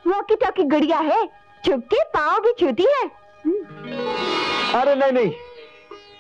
Walkie talkie गुड़िया है, चुप के पाँव भी छूती है। अरे नहीं नहीं,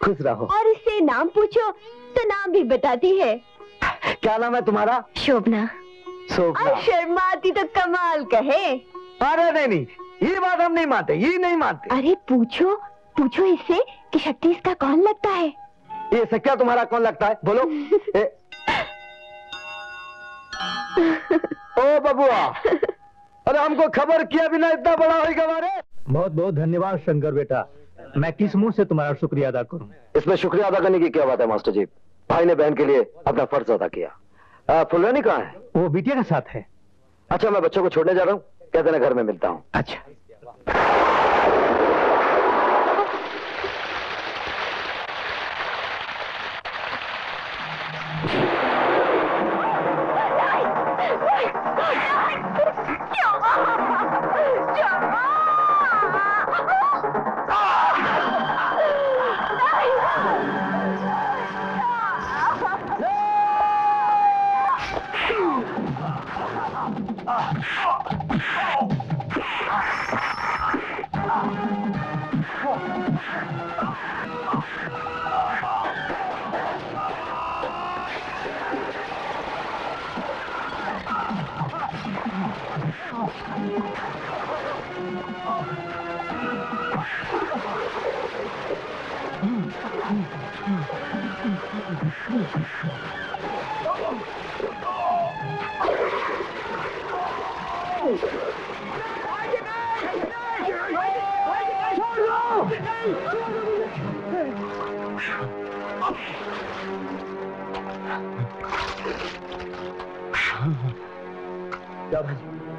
खुश रहो। और इससे नाम पूछो तो नाम भी बताती है। क्या नाम है तुम्हारा? शोभना। शोभना। और शर्माती तो कमाल कहे। अरे नहीं नहीं, ये बात हम नहीं मानते, ये नहीं मानते। अरे पूछो पूछो इससे कि शक्ति इसका कौन लगता है। ये सख्या तुम्हारा कौन लगता है, बोलो। ओ बबुआ, अरे हमको खबर किया बिना इतना बड़ा हो गया हमारे। बहुत बहुत धन्यवाद शंकर बेटा, मैं किस मुंह से तुम्हारा शुक्रिया अदा करूं। इसमें शुक्रिया अदा करने की क्या बात है मास्टर जी, भाई ने बहन के लिए अपना फर्ज अदा किया। फुलवानी कहाँ है? वो बिटिया के साथ है। अच्छा, मैं बच्चों को छोड़ने जा रहा हूँ, कहते ना घर में मिलता हूँ। अच्छा।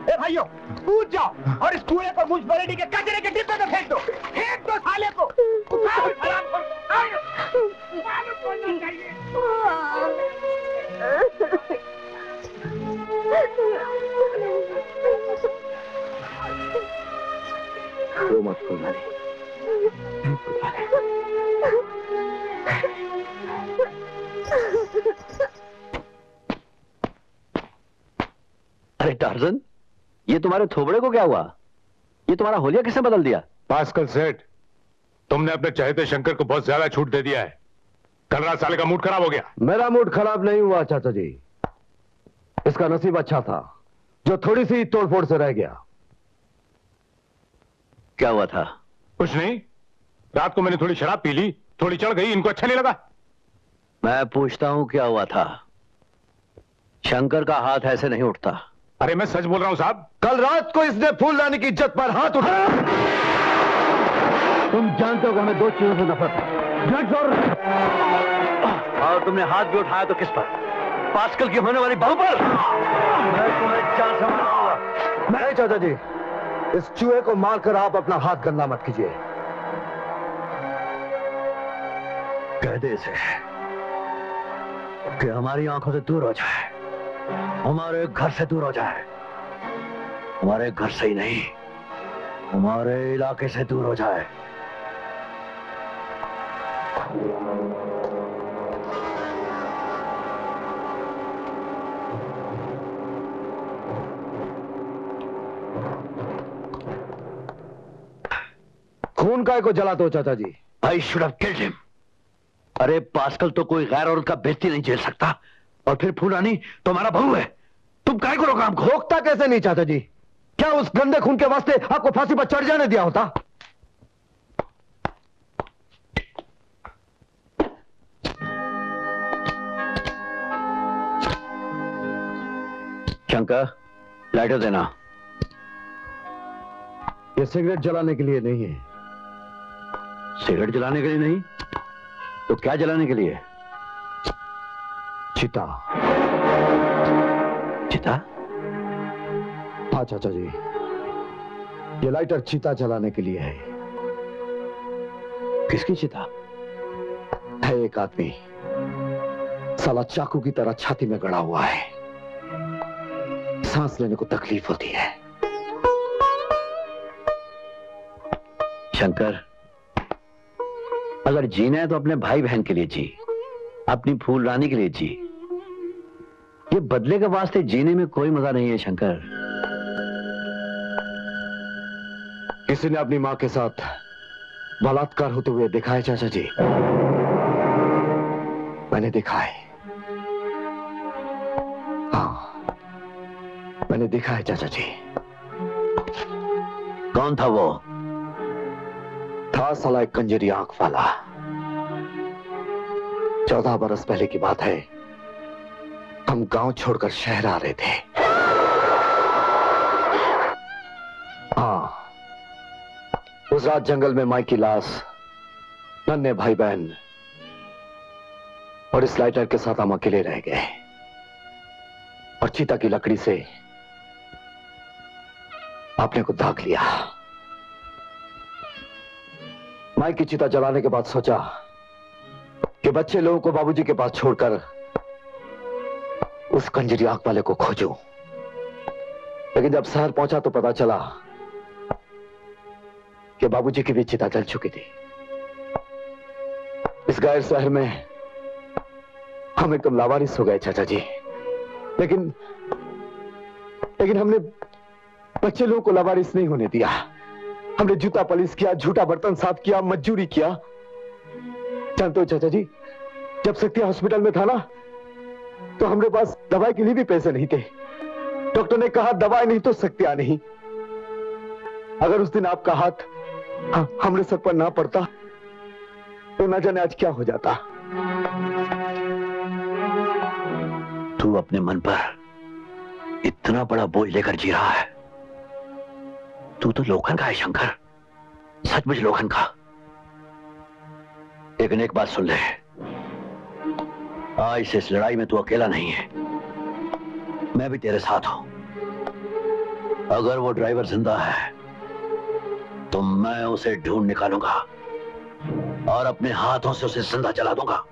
ए भाइयों, कूद जाओ और इस कुएं को मुंशबरेडी के कचरे के डिब्बे में फेंक दो साले को। उठाओ इस हराम को, मालूम पड़ना चाहिए। रो मत फुलवानी। अरे टार्जन, ये तुम्हारे थोबड़े को क्या हुआ? ये तुम्हारा होलिया किसने बदल दिया? पास्कल सेठ, तुमने अपने चहेते शंकर को बहुत ज्यादा छूट दे दिया है। कल रात साले का मूड खराब हो गया। मेरा मूड खराब नहीं हुआ चाचा जी, इसका नसीब अच्छा था जो थोड़ी सी तोड़फोड़ से रह गया। क्या हुआ था? कुछ नहीं, रात को मैंने थोड़ी शराब पी ली, थोड़ी चढ़ गई, इनको अच्छा नहीं लगा। मैं पूछता हूं क्या हुआ था? शंकर का हाथ ऐसे नहीं उठता। अरे मैं सच बोल रहा हूं साहब। कल रात को इसने फूलदानी की इज्जत पर हाथ उठाया। तुम जानते हो कि हमें दो चीजों से नफरत है, ड्रग्स और तुमने हाथ भी उठाया तो किस पर? पास्कल की होने वाली बहू पर। मैं तुम्हें जान से मारूंगा। नहीं चाचा जी, इस चूहे को मारकर आप अपना हाथ गंदा मत कीजिए। कह दे इसे कि हमारी आंखों से दूर हो जाए, हमारे घर से दूर हो जाए। हमारे घर से ही नहीं, हमारे इलाके से दूर हो जाए। खून काय को जलाते हो चाचा जी? I should have killed him. अरे पास्कल तो कोई गैर औरत का बेइज्जती नहीं झेल सकता, और फिर फूलानी तुम्हारा बहू है। तुम काय को रोका हमको? रोकता कैसे नहीं चाचा जी? क्या उस गंदे खून के वास्ते आपको फांसी पर चढ़ जाने दिया होता? शंकर, लाइटर देना। ये सिगरेट जलाने के लिए नहीं है। सिगरेट जलाने के लिए नहीं तो क्या जलाने के लिए? चिता। चिता? हाँ चाचा जी, ये लाइटर चिता जलाने के लिए है। किसकी चिता? है एक आदमी, साला चाकू की तरह छाती में गड़ा हुआ है, सांस लेने को तकलीफ होती है। शंकर, अगर जीना है तो अपने भाई बहन के लिए जी, अपनी फूल रानी के लिए जी। ये बदले के वास्ते जीने में कोई मजा नहीं है शंकर। किसी ने अपनी मां के साथ बलात्कार होते हुए देखा है चाचा जी? मैंने देखा है। हाँ, मैंने देखा है चाचा जी। कौन था वो? था साला एक कंजरी आंख वाला। 14 बरस पहले की बात है। हम गांव छोड़कर शहर आ रहे थे। हाँ, उस रात जंगल में माई की लाश, नन्हे भाई बहन और इस लाइटर के साथ हम अकेले रह गए और चीता की लकड़ी से आपने को दाग लिया। माई की चिता जलाने के बाद सोचा कि बच्चे लोगों को बाबूजी के पास छोड़कर उस कंजरी आंख वाले को खोजूं। लेकिन जब शहर पहुंचा तो पता चला कि बाबूजी की भी चिता जल चुकी थी। इस गैर शहर में हम एकदम लावारिस हो गए चाचा जी। लेकिन हमने बच्चे लोगों को लावारिस नहीं होने दिया। हमने जूता पॉलिश किया, झूठा बर्तन साफ किया, मजदूरी किया। जानते हो चाचा जी, जब सत्या हॉस्पिटल में था ना, तो हमारे पास दवाई के लिए भी पैसे नहीं थे। डॉक्टर ने कहा दवाई नहीं तो सत्या नहीं। अगर उस दिन आपका हाथ हमरे सर पर ना पड़ता तो ना जाने आज क्या हो जाता। तू अपने मन पर इतना बड़ा बोझ लेकर जी रहा है। तू तो लोखंड का है शंकर, सचमुच लोखंड का। लेकिन एक बात सुन ले, आज से इस लड़ाई में तू अकेला नहीं है, मैं भी तेरे साथ हूं। अगर वो ड्राइवर जिंदा है तो मैं उसे ढूंढ निकालूंगा और अपने हाथों से उसे जिंदा जला दूंगा।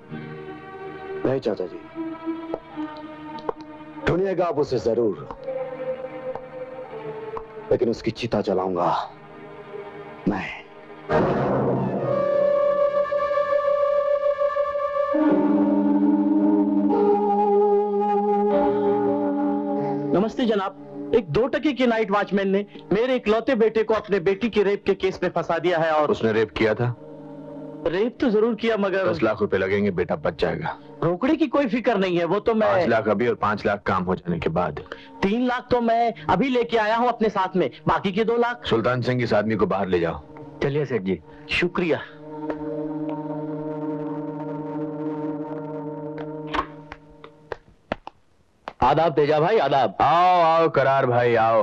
नहीं चाचा जी, ढूंढिएगा आप उसे जरूर, लेकिन उसकी चिता जलाऊंगा मैं। नमस्ते जनाब, एक 2 टके के नाइट वॉचमैन ने मेरे इकलौते बेटे को अपने बेटी के रेप के केस में फंसा दिया है। और उसने रेप किया था? रेप तो जरूर किया, मगर 10 लाख रुपए लगेंगे, बेटा बच जाएगा। रोकड़े की कोई फिक्र नहीं है, वो तो मैं 5 लाख अभी और 5 लाख काम हो जाने के बाद। 3 लाख तो मैं अभी लेके आया हूँ अपने साथ में, बाकी के 2 लाख। सुल्तान सिंह इस आदमी को बाहर ले जाओ। चलिए सेठ जी। शुक्रिया। आदाब तेजा भाई, आदाब। आओ आओ करार भाई, आओ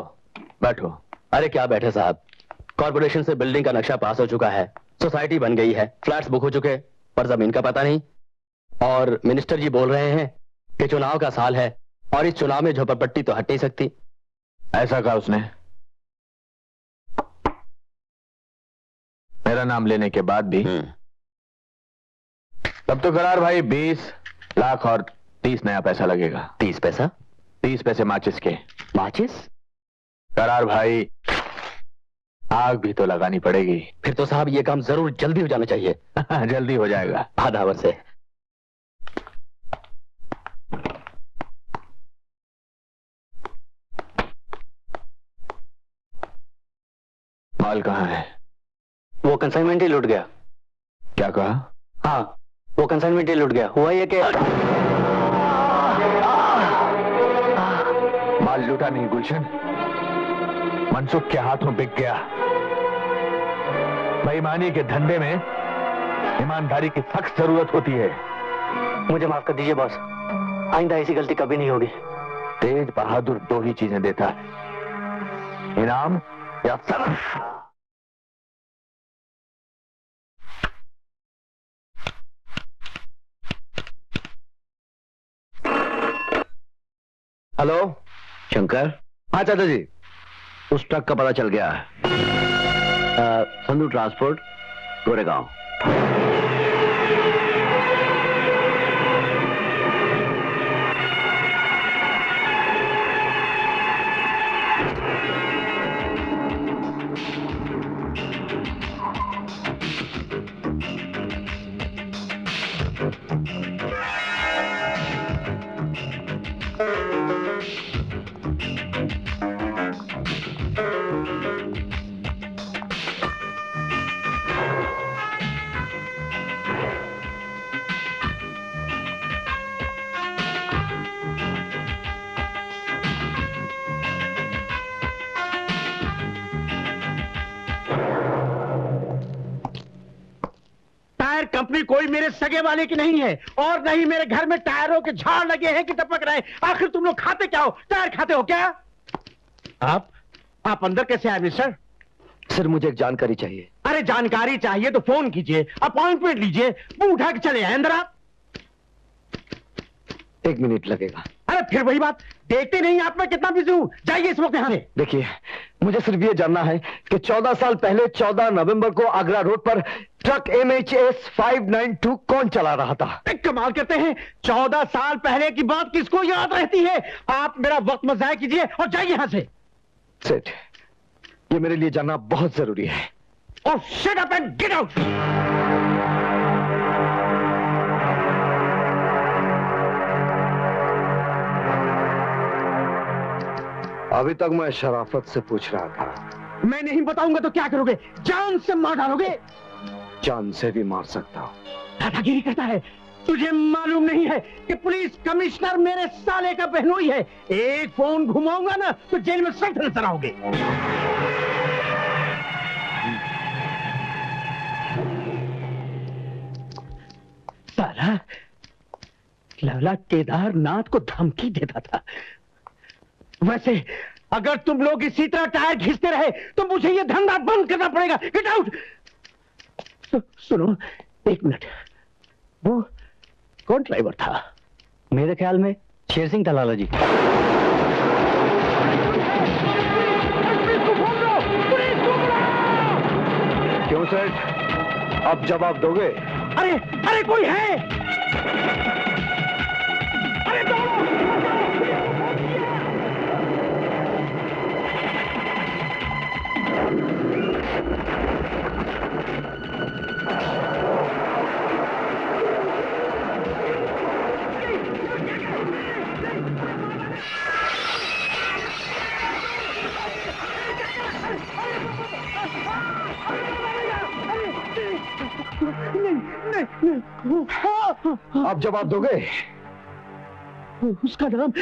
बैठो। अरे क्या बैठे साहब, कॉर्पोरेशन से बिल्डिंग का नक्शा पास हो चुका है, सोसाइटी बन गई है, फ्लैट्स बुक हो चुके, पर जमीन का पता नहीं। और मिनिस्टर जी बोल रहे हैं कि चुनाव का साल है और इस चुनाव में झोपड़पट्टी तो हट नहीं सकती। ऐसा कहा उसने? मेरा नाम लेने के बाद भी? तब तो करार भाई 20 लाख और 30 नया पैसा लगेगा। 30 पैसा? 30 पैसे माचिस के। माचिस? करार भाई, आग भी तो लगानी पड़ेगी। फिर तो साहब ये काम जरूर जल्दी हो जाना चाहिए। जल्दी हो जाएगा, आधा आवर से। माल कहाँ है? वो कंसाइनमेंट ही लूट गया। क्या कहा? हाँ, वो कंसाइनमेंट ही लूट गया। हुआ ये कि माल लूटा नहीं गुलशन, मनसुख के हाथों बिक गया। बेईमानी के धंधे में ईमानदारी की सख्त जरूरत होती है। मुझे माफ कर दीजिए बॉस, आइंदा ऐसी गलती कभी नहीं होगी। तेज बहादुर 2 ही चीजें देता है, इनाम या सलाह। हेलो शंकर। हाँ चाचा जी, उस ट्रक का पता चल गया है। संधू ट्रांसपोर्ट, गोरेगांव। कंपनी कोई मेरे सगे वाले की नहीं है, और नहीं मेरे घर में टायरों के झाड़ लगे हैं कि टपक रहे हैं। आखिर तुम लोग खाते क्या हो? टायर खाते हो क्या? आप अंदर कैसे आए मिस्टर? सर मुझे एक जानकारी चाहिए। अरे जानकारी चाहिए तो फोन कीजिए, अपॉइंटमेंट लीजिए, मुंह उठा के चले आए अंदर आप। 1 मिनट लगेगा। अरे फिर वही बात, देखते नहीं आप मैं कितना बिजी हूं। जाइए इस वक्त यहाँ से। देखिए मुझे सिर्फ ये जानना है कि 14 साल पहले 14 नवंबर को आगरा रोड पर ट्रक MHS 592 कौन चला रहा था? कमाल करते हैं, 14 साल पहले की बात किसको याद रहती है? आप मेरा वक्त मत जाया कीजिए और जाइए यहां से। सेठ, ये मेरे लिए जानना बहुत जरूरी है। और shut up and get out. अभी तक मैं शराफत से पूछ रहा था। मैं नहीं बताऊंगा तो क्या करोगे? जान से मार डालोगे? जान से भी मार सकता हूं। दादागिरी करता है। तुझे मालूम नहीं है कि पुलिस कमिश्नर मेरे साले का बहनोई है। एक फोन घुमाऊंगा ना तो जेल में सख्त नजर आओगे। साला लाला केदारनाथ को धमकी देता था। वैसे अगर तुम लोग इसी तरह टायर घिसते रहे तो मुझे ये धंधा बंद करना पड़ेगा। Get out. सुनो 1 मिनट, वो कौन ड्राइवर था? मेरे ख्याल में शेर सिंह था लाला जी। क्यों सेठ, अब जवाब दोगे? अरे अरे कोई है? अरे दौड़ो। अब जवाब दोगे? उसका नाम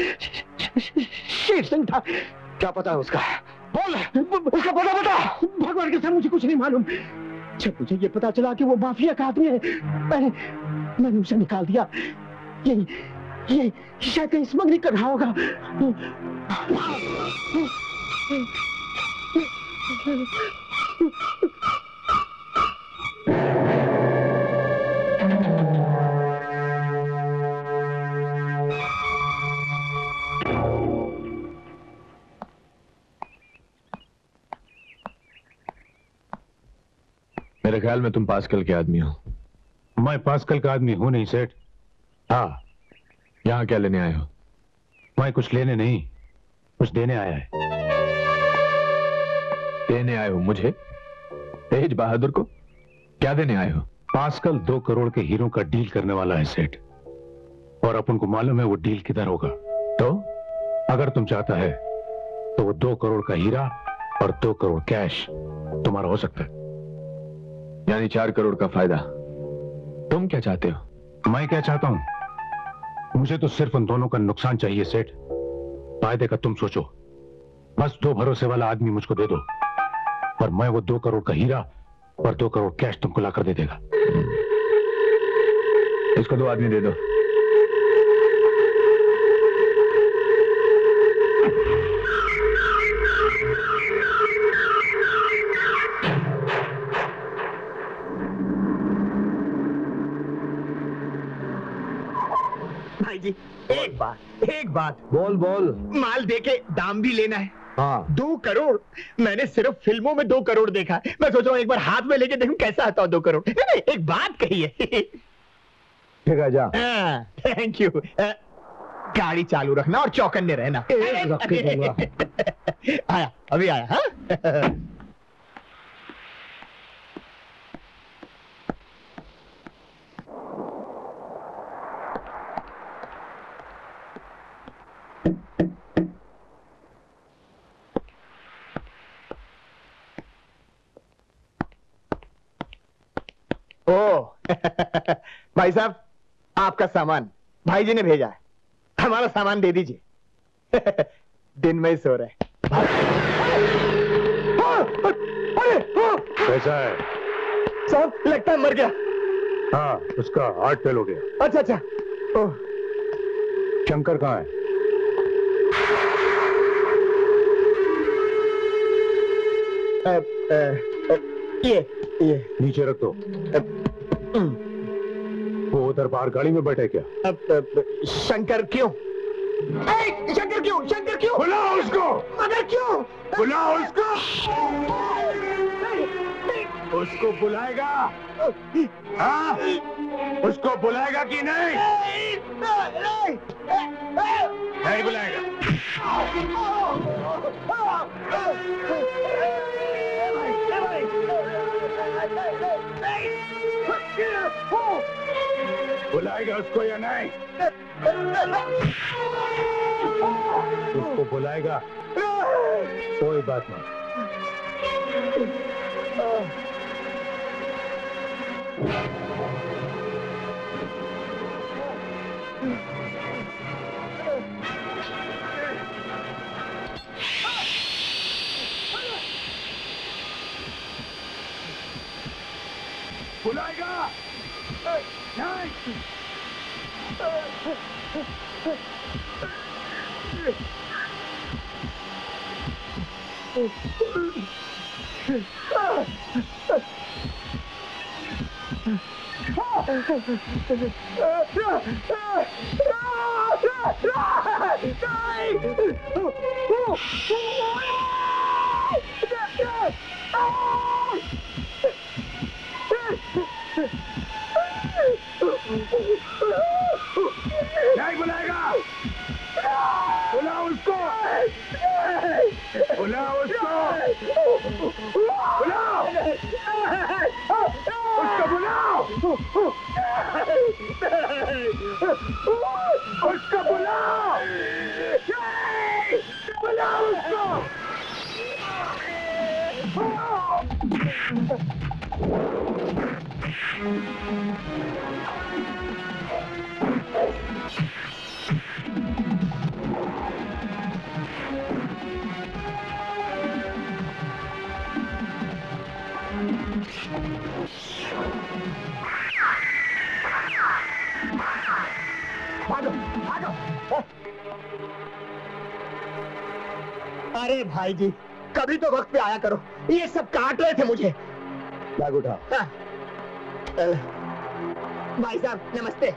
शेर सिंह था। क्या पता है उसका? बोल, उसका पता बता। भगवान के साथ मुझे कुछ नहीं मालूम। जब मुझे ये पता चला कि वो माफिया का आदमी है, मैंने उसे निकाल दिया। ये शायद कहीं स्मगलिंग कर रहा होगा। मेरे ख्याल में तुम पास्कल के आदमी हो। मैं पास्कल का आदमी हूं नहीं सेठ। हाँ, यहां क्या लेने आए हो? मैं कुछ लेने नहीं, कुछ देने आया है। देने आए हो मुझे? तेज बहादुर को क्या देने आए हो? पास्कल 2 करोड़ के हीरो का डील करने वाला है सेठ, और अपन को मालूम है वो डील किधर होगा। तो अगर तुम चाहता है तो वो 2 करोड़ का हीरा और 2 करोड़ कैश तुम्हारा हो सकता है। यानी 4 करोड़ का फायदा। तुम क्या चाहते हो? मैं क्या चाहता हूं? मुझे तो सिर्फ उन दोनों का नुकसान चाहिए सेठ। फायदे का तुम सोचो। बस 2 भरोसे वाला आदमी मुझको दे दो, और मैं वो 2 करोड़ का हीरा और 2 करोड़ कैश तुमको लाकर दे देगा। इसको 2 आदमी दे दो। भाई जी एक बात। बोल बोल। माल देके दाम भी लेना है। हाँ 2 करोड़। मैंने सिर्फ फिल्मों में 2 करोड़ देखा है। मैं सोच रहा हूँ एक बार हाथ में लेके देखूं कैसा आता है 2 करोड़। नहीं, एक बात कही है। ठीक है, जा। Thank you. गाड़ी चालू रखना और चौकन्ने रहना। रख के दूंगा। आया, अभी आया। हाँ भाई साहब, आपका सामान भाई जी ने भेजा है। हमारा सामान दे दीजिए। दिन में ही सो रहे। कैसा है? साहब लगता है मर गया। हाँ, उसका हार्ट फेल हो गया। अच्छा अच्छा। ओह, शंकर कहाँ है? ये नीचे रख दो। वो उधर बाहर गाड़ी में बैठे क्या? शंकर क्यों? शंकर क्यों? शंकर क्यों? बुलाओ उसको! मगर क्यों? बुलाओ उसको! उसको बुलाएगा? हाँ? उसको बुलाएगा कि नहीं? नहीं बुलाएगा। बुलाएगा उसको या नहीं? उसको बुलाएगा? कोई बात नहीं। बुलाएगा? नहीं। नहीं बुलाएगा। बुलाओ उसको। बुलाओ उसको। बुलाओ उसको। बुलाओ उसको। बुलाओ। बुलाओ उसको। भागो भागो। अरे भाई जी, कभी तो वक्त पे आया करो। ये सब काट रहे थे मुझे। बैग उठा। हाँ। भाई साहब नमस्ते।